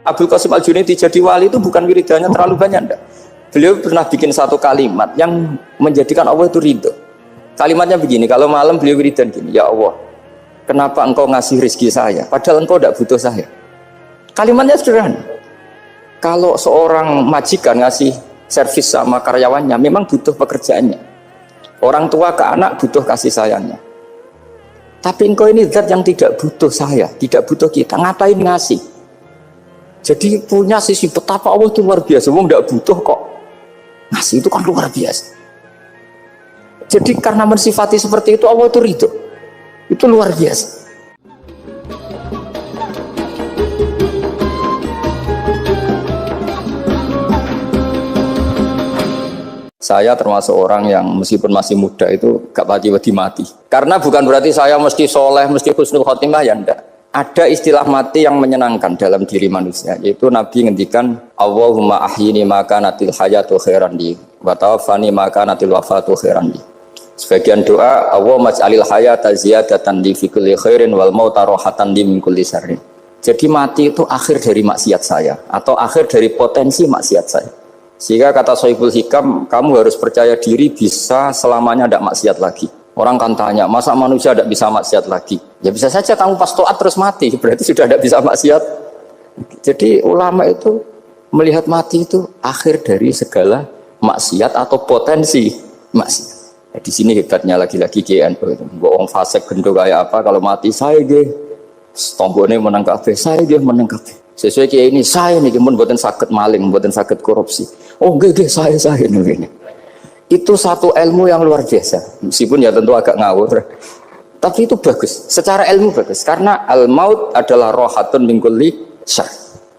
Abdul Qasim Al-Junaidi jadi wali itu bukan wiridannya terlalu banyak, enggak. Beliau pernah bikin satu kalimat yang menjadikan Allah itu ridho. Kalimatnya begini, kalau malam beliau wiridan gini, ya Allah, kenapa engkau ngasih rezeki saya, padahal engkau tidak butuh saya. Kalimatnya sederhana. Kalau seorang majikan ngasih servis sama karyawannya, memang butuh pekerjaannya. Orang tua ke anak butuh kasih sayangnya. Tapi engkau ini zat yang tidak butuh saya, tidak butuh kita, ngapain ngasih? Jadi punya sisi betapa Allah itu luar biasa. Wong tidak butuh kok ngasih, itu kan luar biasa. Jadi karena mensifati seperti itu Allah itu ridho. Itu luar biasa. Saya termasuk orang yang meskipun masih muda itu gak pati-pati mati. Karena bukan berarti saya mesti soleh, mesti husnul khotimah, ya enggak. Ada istilah mati yang menyenangkan dalam diri manusia, yaitu Nabi ngendikan Allahumma ahyini maka natil hayatu khairan li wa tawaffani maka natil wafatu khairan li. Sebagian doa Allahumma ij'alil hayata ziyadatan li fi kulli khairin wal mauta rahatan li min kulli syarrin. Jadi mati itu akhir dari maksiat saya atau akhir dari potensi maksiat saya. Sehingga kata Sohibul Hikam, kamu harus percaya diri bisa selamanya tidak maksiat lagi. Orang kan tanya, masa manusia tidak bisa maksiat lagi? Ya bisa saja kamu pas taat terus mati, berarti sudah tidak bisa maksiat. Jadi ulama itu melihat mati itu akhir dari segala maksiat atau potensi maksiat. Ya, di sini hebatnya lagi-lagi GNU itu. Bohong fasik gendong kayak apa, kalau mati saya deh, tombone menang kabeh, saya dia menang kabeh. Sesuai kayak ini, saya nih pun buatan sakit maling, buatan sakit korupsi. Oh gede saya nih. Itu satu ilmu yang luar biasa, meskipun ya tentu agak ngawur, tapi itu bagus, secara ilmu bagus, karena al-maut adalah rohatun min kulli syarr.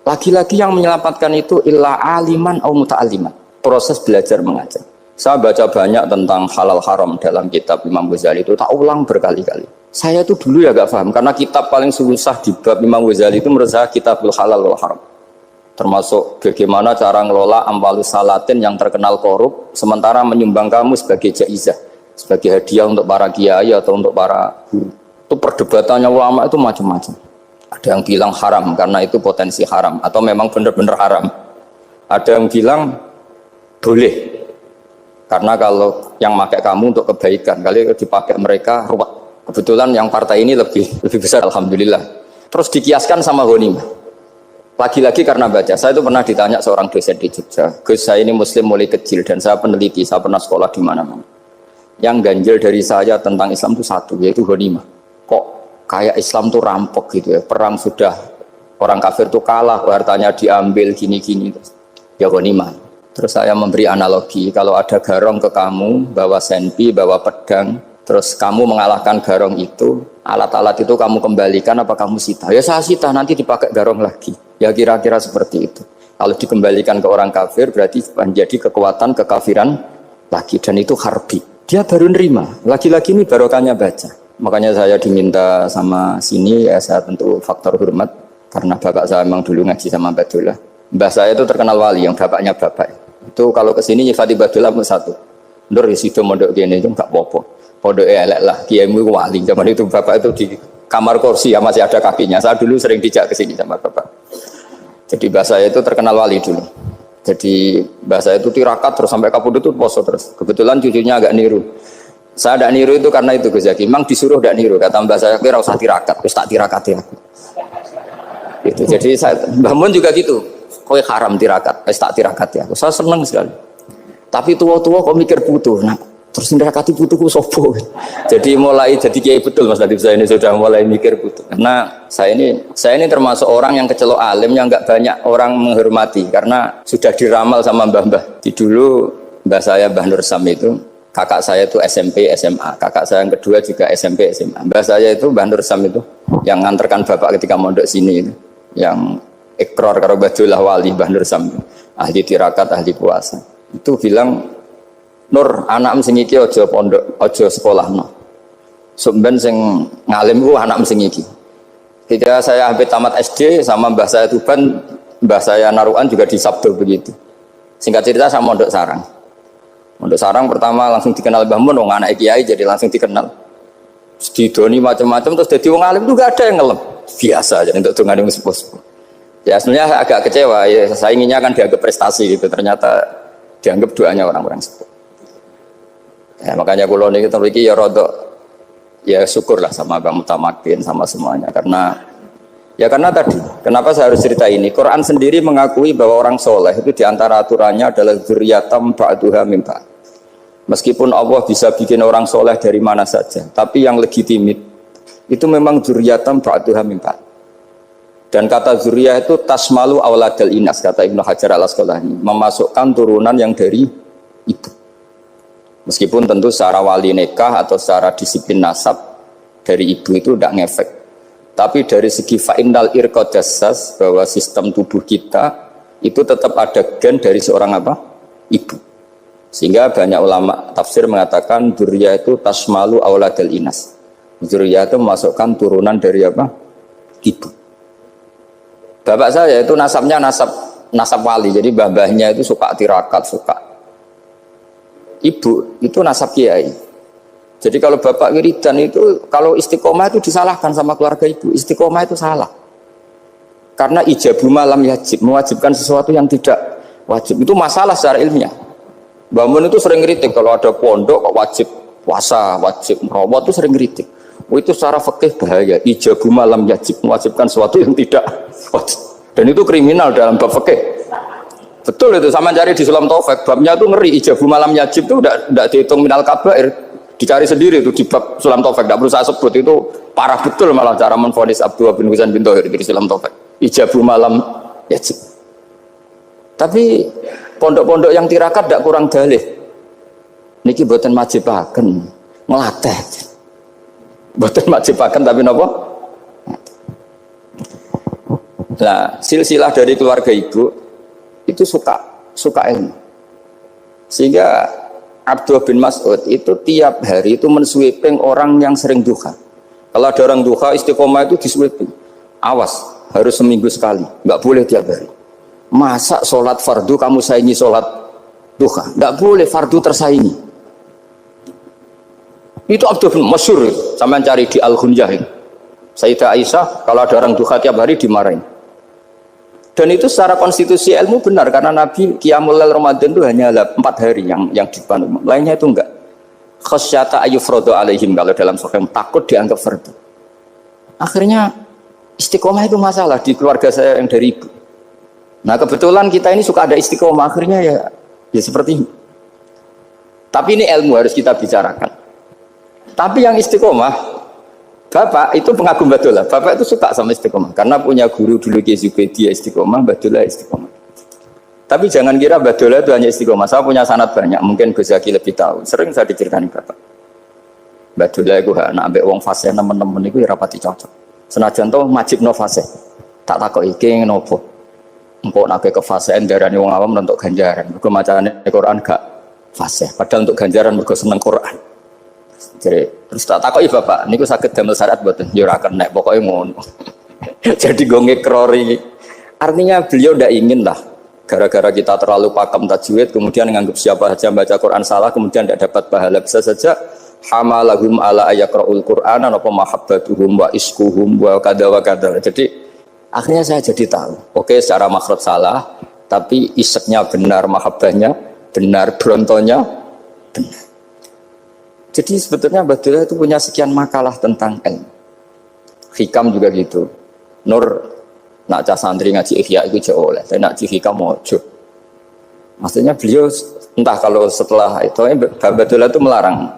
Lagi-lagi yang menyelamatkan itu illa aliman au muta'alliman, proses belajar mengajar. Saya baca banyak tentang halal haram dalam kitab Imam Ghazali itu, tak ulang berkali-kali. Saya itu dulu ya gak paham, karena kitab paling susah di bab Imam Ghazali itu menurut saya kitabul halal wal haram. Termasuk bagaimana cara ngelola amwalus salatin yang terkenal korup, sementara menyumbang kamu sebagai jaizah, sebagai hadiah untuk para kiai atau untuk para guru. Itu perdebatannya ulama itu macam-macam. Ada yang bilang haram karena itu potensi haram, atau memang benar-benar haram. Ada yang bilang boleh, karena kalau yang pakai kamu untuk kebaikan, kali dipakai mereka ruwet. Kebetulan yang partai ini lebih besar, alhamdulillah. Terus dikiaskan sama ghanimah. Lagi-lagi karena baca, saya itu pernah ditanya seorang dosen di Jogja, Gus saya ini muslim mulai kecil dan saya peneliti, saya pernah sekolah di mana-mana. Yang ganjil dari saya tentang Islam itu satu, yaitu ghanimah. Kok kayak Islam itu rampok gitu ya, perang sudah, orang kafir itu kalah, hartanya diambil gini-gini. Ya ghanimah. Terus saya memberi analogi, kalau ada garong ke kamu, bawa senpi, bawa pedang, terus kamu mengalahkan garong itu, alat-alat itu kamu kembalikan apa kamu sita? Ya saya sita, nanti dipakai garong lagi. Ya kira-kira seperti itu. Kalau dikembalikan ke orang kafir berarti menjadi kekuatan kekafiran lagi, dan itu harbi. Dia baru nerima. Lagi-lagi ini barokahnya baca. Makanya saya diminta sama sini, ya saya tentu faktor hormat karena bapak saya memang dulu ngaji sama Badullah. Mbah saya itu terkenal wali, yang bapaknya bapak. Itu kalau kesini nyifati Badullah satu. Nur disitu mondok gini itu enggak apa-apa. Pondok elek lah, kiaimu wali. Zaman itu bapak itu di kamar kursi ya masih ada kakinya. Saya dulu sering dijak ke sini sama bapak. Jadi mbah saya itu terkenal wali dulu. Jadi mbah saya itu tirakat terus sampai kapundhut itu poso terus. Kebetulan cucunya agak niru. Saya tidak niru itu karena itu Gus Zaki. Memang disuruh tidak niru. Kata mbah saya, kira usah tirakat, terus tak tirakati aku. Itu. Jadi saya, Mbah Mun juga gitu. Kowe haram tirakat, terus tak tirakati aku. Saya senang sekali. Tapi tua-tua kok mikir putu. Nah, terus nirakati putuku sopo. Jadi mulai jadi kiai betul Mas Latif, saya ini sudah mulai mikir putu. Karena saya ini termasuk orang yang kecelok alim yang enggak banyak orang menghormati karena sudah diramal sama mbah-mbah. Di dulu mbah saya Mbah Nur Sam itu, kakak saya itu SMP SMA, kakak saya yang kedua juga SMP SMA. Mbah saya itu Mbah Nur Sam itu yang nganterkan bapak ketika mondok sini itu, yang ikrar karo Badullah wali Mbah Nur Sam, ahli tirakat, ahli puasa. Itu bilang, Nur, anak sing iki aja pondok, aja sekolahno. Sumben sing ngalim ku anak sing iki. Ketika saya hampir tamat SD sama mbah saya Tuban, mbah saya Narukan juga disabdo begitu. Singkat cerita saya mondok sarang. Mondok sarang pertama langsung dikenal Mbah Mun, wong anak kiai jadi langsung dikenal. Didoni macam-macam terus dadi wong alim itu gak ada yang ngelem. Biasa aja untuk dongane sepuh-sepuh. Ya sebenarnya agak kecewa ya, saya inginnya kan dianggap prestasi gitu, ternyata dianggap doanya orang-orang sepuh. Ya, makanya kalau ini kita ya rodok ya syukurlah sama Bang Mutamakin sama semuanya karena tadi kenapa saya harus cerita ini, Quran sendiri mengakui bahwa orang soleh itu diantara aturannya adalah dzurriyyatam ba'duha min ba'd. Meskipun Allah bisa bikin orang soleh dari mana saja, tapi yang legitimit itu memang dzurriyyatam ba'duha min ba'd. Dan kata zuriyah itu tasmalu auladal inas, kata Ibnu Hajar al-Asqalani, memasukkan turunan yang dari ibu. Meskipun tentu secara wali nikah atau secara disiplin nasab dari ibu itu tidak ngefek. Tapi dari segi fa'innal irqad jassas, bahwa sistem tubuh kita itu tetap ada gen dari seorang apa? Ibu. Sehingga banyak ulama tafsir mengatakan zuriyah itu tasmalu auladal inas. Zuriyah itu memasukkan turunan dari apa? Ibu. Bapak saya itu nasabnya nasab wali, jadi babahnya itu suka tirakat, suka. Ibu itu nasab kiai. Jadi kalau bapak wiridan itu, kalau istiqomah itu disalahkan sama keluarga ibu. Istiqomah itu salah. Karena ijabu malam yajib, mewajibkan sesuatu yang tidak wajib. Itu masalah secara ilmiah. Mbak Mun itu sering kritik kalau ada pondok wajib puasa, wajib merawat itu sering kritik. Itu secara fikih bahaya, ijabu malam yajib, mewajibkan sesuatu yang tidak wajib. Dan itu kriminal dalam bab fikih. Betul itu, sama cari di Sulam Taufik, babnya itu ngeri, ijabu malam yajib itu tidak dihitung minal kabair, dicari sendiri itu di bab Sulam Taufik, tidak perlu saya sebut, itu parah betul malah cara menvonis Abdullah bin Husain bin Thohir di Sulam Taufik, ijabu malam yajib. Tapi pondok-pondok yang tirakat tidak kurang dalih, niki boten majibaken ngelatih. Betul majibakan tapi nopo. Nah, silsilah dari keluarga ibu itu suka ilmu. Sehingga Abdullah bin Mas'ud itu tiap hari itu mensweeping orang yang sering duha. Kalau ada orang duha istiqomah itu disweeping. Awas, harus seminggu sekali, nggak boleh tiap hari. Masa sholat fardu kamu saingi sholat duha? Nggak boleh, fardu tersaingi. Itu Abdul masyhur, sampean cari di Al-Ghunyah. Sayyidah Aisyah kalau ada orang duha tiap hari dimarahin. Dan itu secara konstitusi ilmu benar karena Nabi Qiyamul Lail Ramadan itu hanya 4 hari yang dipandu. Lainnya itu enggak. Khasyata ayyufradu alaihim, kalau dalam sahih takut dianggap fardu. Akhirnya istiqomah itu masalah di keluarga saya yang dari ibu. Nah, kebetulan kita ini suka ada istiqomah, akhirnya ya seperti ini. Tapi ini ilmu harus kita bicarakan. Tapi yang istiqomah, bapak itu pengagum Badulah. Bapak itu suka sama istiqomah karena punya guru dulu Ki Zubaidi istiqomah, Badulah istiqomah. Tapi jangan kira Badulah itu hanya istiqomah. Saya punya sanad banyak, mungkin Gus Zaki lebih tahu. Sering saya diceritakan bapak. Badulah itu anak ambek wong fase teman-teman itu rapati cocok. Senajan to majibno fase. Tak takoki iki ngopo. Engko nek ke fase darane wong awam untuk ganjaran. Mergo macane Quran gak fase. Padahal untuk ganjaran mergo seneng Quran. Jadi, terus tak takoki bapak, niku saged damel syarat mboten? Ya ora kenek, pokoke ngono. Jadi go ngekrori. Artinya beliau ndak ingin lah gara-gara kita terlalu pakem tajwid kemudian menganggap siapa saja baca Quran salah kemudian tidak dapat pahala. Bisa saja hamalahum ala ayaqraul Qur'an apa mahabbatuhum wa iskuhum wa kada wa kada. Jadi akhirnya saya jadi tahu. Oke, secara makhraj salah, tapi iseknya benar, mahabbahnya benar, brontonya benar. Jadi sebetulnya Badulah itu punya sekian makalah tentang ilmu. Hikam juga gitu. Nur nak cah santri ngaji ihya itu jauh oleh, tapi nak ngaji hikam mojo. Maksudnya beliau entah kalau setelah itu Badulah itu melarang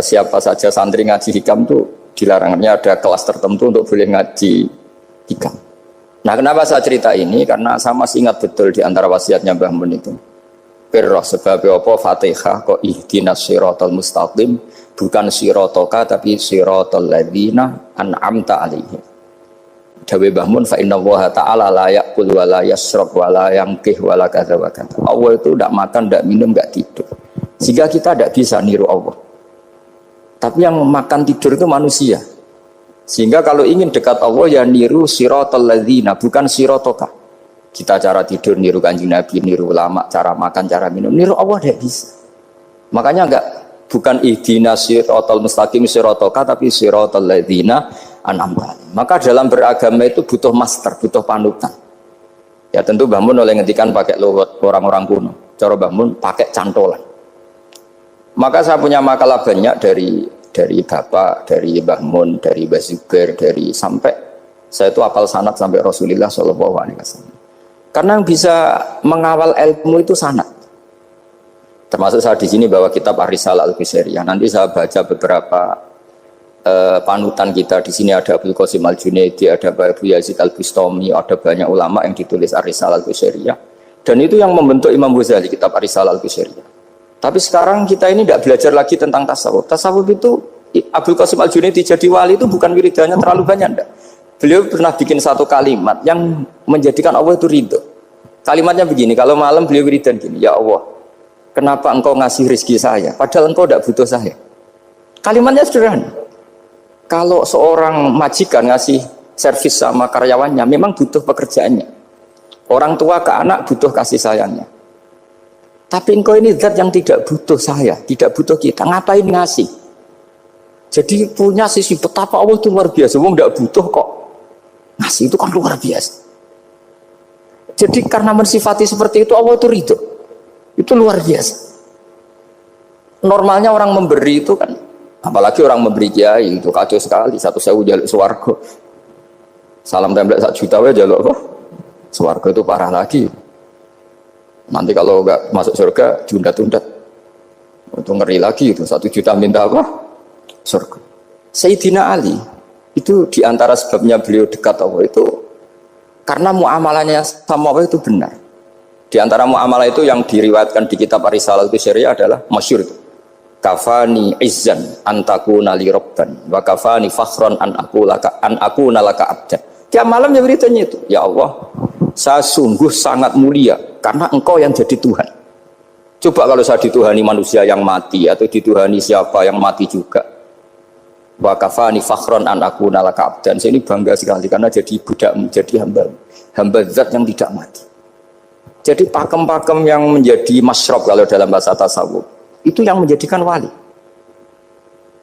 siapa saja santri ngaji hikam itu dilarangnya ada kelas tertentu untuk boleh ngaji hikam. Nah, kenapa saya cerita ini? Karena saya masih ingat betul di antara wasiatnya Mbah Mun itu. Pirroh sebab apa Fatihah kok ihdinas siratal mustaqim, bukan siratoka tapi siratal ladzina an'amta alaihim. Dawe Mbah Mun fa innallaha ta'ala la ya'kul wa la yashrab wa la yanqih wa la kadza wa kadza. Allah itu tidak makan, tidak minum, tidak tidur. Sehingga kita tidak bisa niru Allah. Tapi yang makan tidur itu manusia. Sehingga kalau ingin dekat Allah ya niru siratal ladzina, bukan siratoka. Kita cara tidur niru Kanjeng Nabi, niru ulama, cara makan, cara minum, niru Allah tidak bisa. Makanya bukan ihdinas siratal mustaqim siratoka tapi siratal ladzina an'amta. Maka dalam beragama itu butuh master, butuh panutan. Ya tentu Mbah Mun oleh ngendikan pakai lugat orang-orang kuno. Cara Mbah Mun pakai cantolan. Maka saya punya makalah banyak dari Bapak, dari Mbah Mun, dari Mbah Zubair, dari sampai saya itu hafal sanad sampai Rasulullah Shallallahu Alaihi Wasallam. Karena yang bisa mengawal ilmu itu sanad. Termasuk saya di sini bawa kitab Ar-Risalah Al-Qusairiyah. Nanti saya baca beberapa panutan kita. Di sini ada Abdul Qasim Al-Junaidi, ada Abu Yazid Al-Bustami, ada banyak ulama yang ditulis Ar-Risalah Al-Qusairiyah. Dan itu yang membentuk Imam Ghazali, kitab Ar-Risalah Al-Qusairiyah. Tapi sekarang kita ini tidak belajar lagi tentang tasawuf. Tasawuf itu Abdul Qasim Al-Junaidi jadi wali itu bukan wiridannya terlalu banyak, enggak. Beliau pernah bikin satu kalimat yang menjadikan Allah itu ridho. Kalimatnya begini, kalau malam beliau wiridan gini, ya Allah, kenapa engkau ngasih rezeki saya? Padahal engkau tidak butuh saya. Kalimatnya sederhana. Kalau seorang majikan ngasih servis sama karyawannya, memang butuh pekerjaannya. Orang tua ke anak butuh kasih sayangnya. Tapi engkau ini zat yang tidak butuh saya, tidak butuh kita. Ngapain ngasih? Jadi punya sisi betapa Allah itu luar biasa. Wong tidak butuh kok. Ngasih itu kan luar biasa. Jadi karena mensifati seperti itu Allah itu ridho. Itu luar biasa. Normalnya orang memberi itu kan, apalagi orang memberi kiai itu kacau sekali. 1.000 jaluk swarga. Salam template 1 juta wae jaluk apa? Swarga itu parah lagi. Nanti kalau enggak masuk surga diundat-undat. Itu ngeri lagi itu 1 juta minta apa? Surga. Sayyidina Ali itu diantara sebabnya beliau dekat Allah itu karena muamalahnya sama Allah itu benar. Di antara muamalah itu yang diriwayatkan di kitab Ar-Risalah Al-Qusairiyah adalah masyhur itu. Kafani izzan antakuna li rabban wa kafani fakhran an akuna laka abdan. Tiap malam ya beritanya itu, ya Allah, saya sungguh sangat mulia karena engkau yang jadi Tuhan. Coba kalau saya dituhani manusia yang mati atau dituhani siapa yang mati juga. Wa kafani fakhran an akuna laka abdan. Saya ini bangga sekali karena jadi budak, jadi hamba zat yang tidak mati. Jadi pakem-pakem yang menjadi masyrab kalau dalam bahasa tasawuf itu yang menjadikan wali.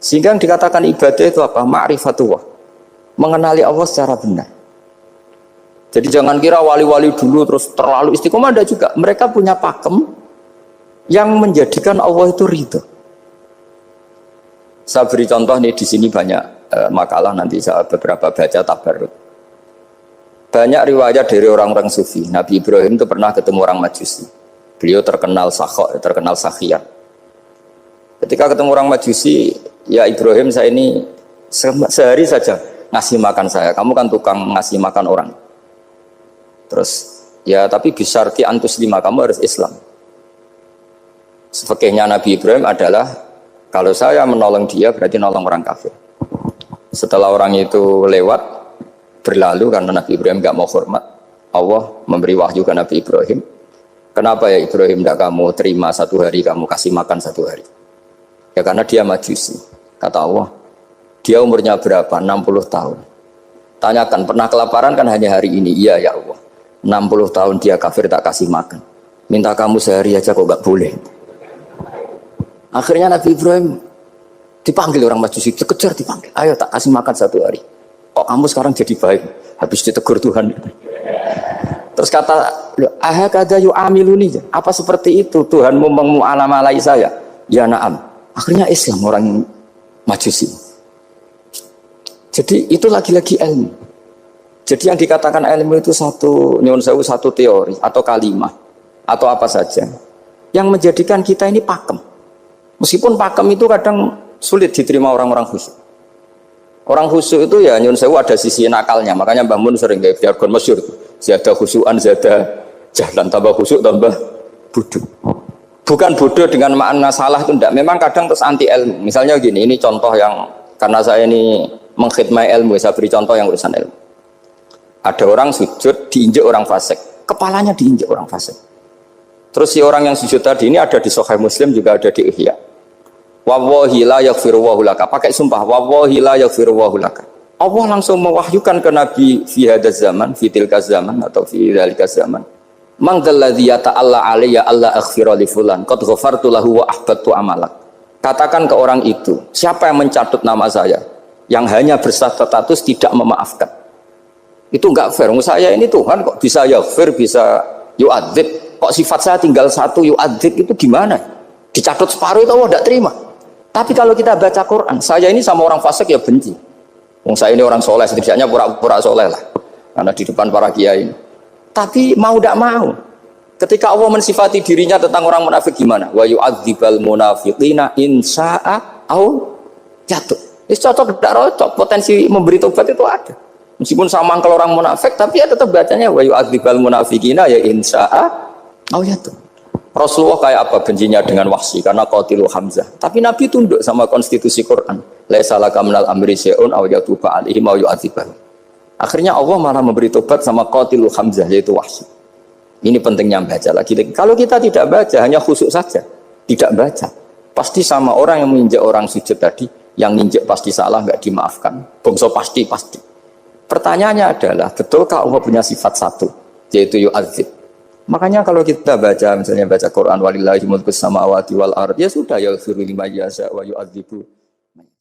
Sehingga yang dikatakan ibadah itu apa? Ma'rifatullah. Mengenali Allah secara benar. Jadi jangan kira wali-wali dulu terus terlalu istiqomah, ada juga. Mereka punya pakem yang menjadikan Allah itu ridho. Saya beri contoh nih, di sini banyak makalah, nanti saya beberapa baca tabarruk. Banyak riwayat dari orang-orang sufi. Nabi Ibrahim itu pernah ketemu orang Majusi. Beliau terkenal sakhok, terkenal sakhian. Ketika ketemu orang Majusi, ya Ibrahim, saya ini sehari saja ngasih makan saya. Kamu kan tukang ngasih makan orang. Terus, ya tapi bisyarti antus lima, kamu harus Islam. Fikihnya Nabi Ibrahim adalah kalau saya menolong dia berarti nolong orang kafir. Setelah orang itu lewat berlalu karena Nabi Ibrahim gak mau hormat, Allah memberi wahyu ke Nabi Ibrahim. Kenapa ya Ibrahim tidak kamu terima 1 hari, kamu kasih makan 1 hari? Ya karena dia Majusi. Kata Allah, dia umurnya berapa? 60 tahun. Tanyakan, pernah kelaparan kan hanya hari ini? Iya ya Allah. 60 tahun dia kafir tak kasih makan. Minta kamu sehari aja kok gak boleh. Akhirnya Nabi Ibrahim dipanggil orang Majusi, dikejar dipanggil. Ayo tak kasih makan 1 hari. Kok kamu sekarang jadi baik? Habis ditegur Tuhan. Terus kata, ahakada yu'amiluni. Apa seperti itu Tuhanmu memu'alamalai saya? Ya na'am. Akhirnya Islam orang Majusi. Jadi itu lagi-lagi ilmu. Jadi yang dikatakan ilmu itu satu teori atau kalimah atau apa saja yang menjadikan kita ini pakem. Meskipun pakem itu kadang sulit diterima orang-orang khusyuk. Orang khusyuk itu ya nyun sewu ada sisi nakalnya, makanya Mbah Mun sering kayak jargon masyhur, zada khusyuan, zada jahlan, tambah khusyuk tambah bodoh. Bukan bodoh dengan makna salah itu enggak, memang kadang terus anti ilmu. Misalnya gini, ini contoh yang karena saya ini mengkhidmati ilmu, saya beri contoh yang urusan ilmu. Ada orang sujud diinjak orang fasik, kepalanya diinjak orang fasik. Terus si orang yang sujud tadi ini ada di Sahih Muslim, juga ada di Ihya. Wallahi la yaghfirullahu laka, pakai sumpah, wallahi la yaghfirullahu laka. Allah langsung mewahyukan ke Nabi fi hadzal zaman, fi tilkaz zaman atau fi dzalikaz zaman. Man dzalladzi yata'alla alayya alla aghfira li fulan qad ghafartu lahu wa ahbattu amalak. Katakan ke orang itu, siapa yang mencatut nama saya yang hanya berstatus tidak memaafkan. Itu enggak fair. Saya ini Tuhan kok bisa yaghfir, bisa yu'adzib. Kok sifat saya tinggal satu yu'adzib itu gimana? Dicatut separuh itu Allah tidak terima. Tapi kalau kita baca Quran, saya ini sama orang fasik ya benci. Wong saya ini orang soleh, setidaknya pura-pura soleh lah. Karena di depan para kiai. Tapi mau tidak mau. Ketika Allah mensifati dirinya tentang orang munafik gimana? Wa yu'adzibal munafiqina in sya'a au jatuh. Ini cocok tidak cocok. Potensi memberi tobat itu ada. Meskipun sama kalau orang munafik, tapi ya tetap bacanya wa yu'adzibal munafiqina ya in sya'a au jatuh. Rasulullah kayak apa bencinya dengan Wahsy karena qatilu Hamzah. Tapi Nabi tunduk sama konstitusi Quran. Laisa laka minal amri syai'un aw yatuba alaihim aw yu'adzibahum. Akhirnya Allah malah memberi tobat sama qatilu Hamzah yaitu Wahsy. Ini pentingnya baca lagi. Kalau kita tidak baca, hanya khusyuk saja, tidak baca, pasti sama orang yang menginjak orang sujud tadi, yang menginjak pasti salah, nggak dimaafkan. Bongso pasti. Pertanyaannya adalah, betulkah Allah punya sifat satu, yaitu yu'adzib? Makanya kalau kita baca, misalnya baca Quran, walillahi mulkus samawati wal ardh, ya sudah, yaghfiru liman yasha wa yu'adzibu